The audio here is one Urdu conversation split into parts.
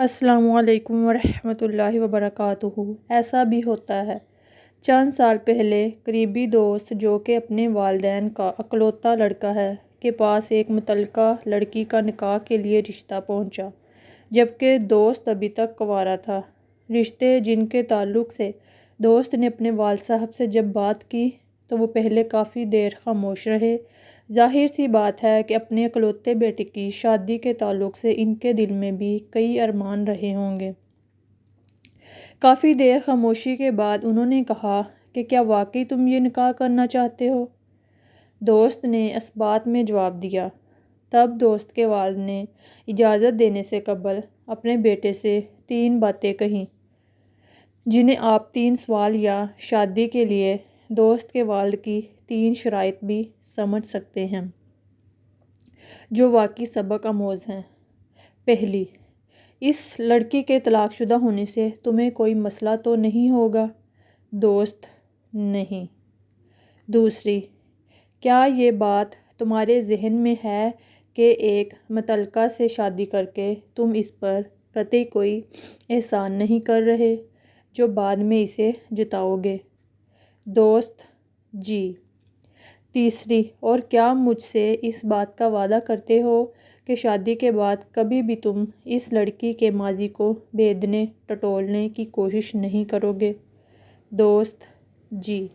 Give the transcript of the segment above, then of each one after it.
السلام علیکم ورحمۃ اللہ وبرکاتہ۔ ایسا بھی ہوتا ہے۔ چند سال پہلے قریبی دوست جو کہ اپنے والدین کا اکلوتا لڑکا ہے کے پاس ایک متعلقہ لڑکی کا نکاح کے لیے رشتہ پہنچا، جبکہ دوست ابھی تک کنوارا تھا۔ رشتے جن کے تعلق سے دوست نے اپنے والد صاحب سے جب بات کی تو وہ پہلے کافی دیر خاموش رہے۔ ظاہر سی بات ہے کہ اپنے اکلوتے بیٹے کی شادی کے تعلق سے ان کے دل میں بھی کئی ارمان رہے ہوں گے۔ کافی دیر خاموشی کے بعد انہوں نے کہا کہ کیا واقعی تم یہ نکاح کرنا چاہتے ہو؟ دوست نے اثبات میں جواب دیا۔ تب دوست کے والد نے اجازت دینے سے قبل اپنے بیٹے سے 3 باتیں کہیں، جنہیں آپ 3 سوال یا شادی کے لیے دوست کے والد کی 3 شرائط بھی سمجھ سکتے ہیں، جو واقعی سبق آموز ہیں۔ پہلی، اس لڑکی کے طلاق شدہ ہونے سے تمہیں کوئی مسئلہ تو نہیں ہوگا؟ دوست: نہیں۔ دوسری، کیا یہ بات تمہارے ذہن میں ہے کہ ایک مطلقہ سے شادی کر کے تم اس پر قطعی کوئی احسان نہیں کر رہے جو بعد میں اسے جتاؤ گے؟ دوست: جی۔ تیسری، اور کیا مجھ سے اس بات کا وعدہ کرتے ہو کہ شادی کے بعد کبھی بھی تم اس لڑکی کے ماضی کو بیدنے ٹٹولنے کی کوشش نہیں کرو گے؟ دوست: جی۔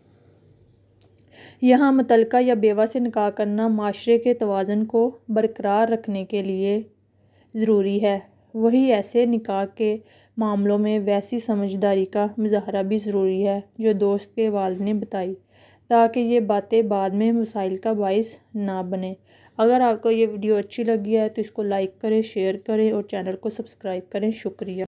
یہاں مطلقہ یا بیوہ سے نکاح کرنا معاشرے کے توازن کو برقرار رکھنے کے لیے ضروری ہے، وہیں ایسے نکاح کے معاملوں میں ویسی سمجھداری کا مظاہرہ بھی ضروری ہے جو دوست کے والد نے بتائی، تاکہ یہ باتیں بعد میں مسائل کا باعث نہ بنیں۔ اگر آپ کو یہ ویڈیو اچھی لگی ہے تو اس کو لائک کریں، شیئر کریں اور چینل کو سبسکرائب کریں۔ شکریہ۔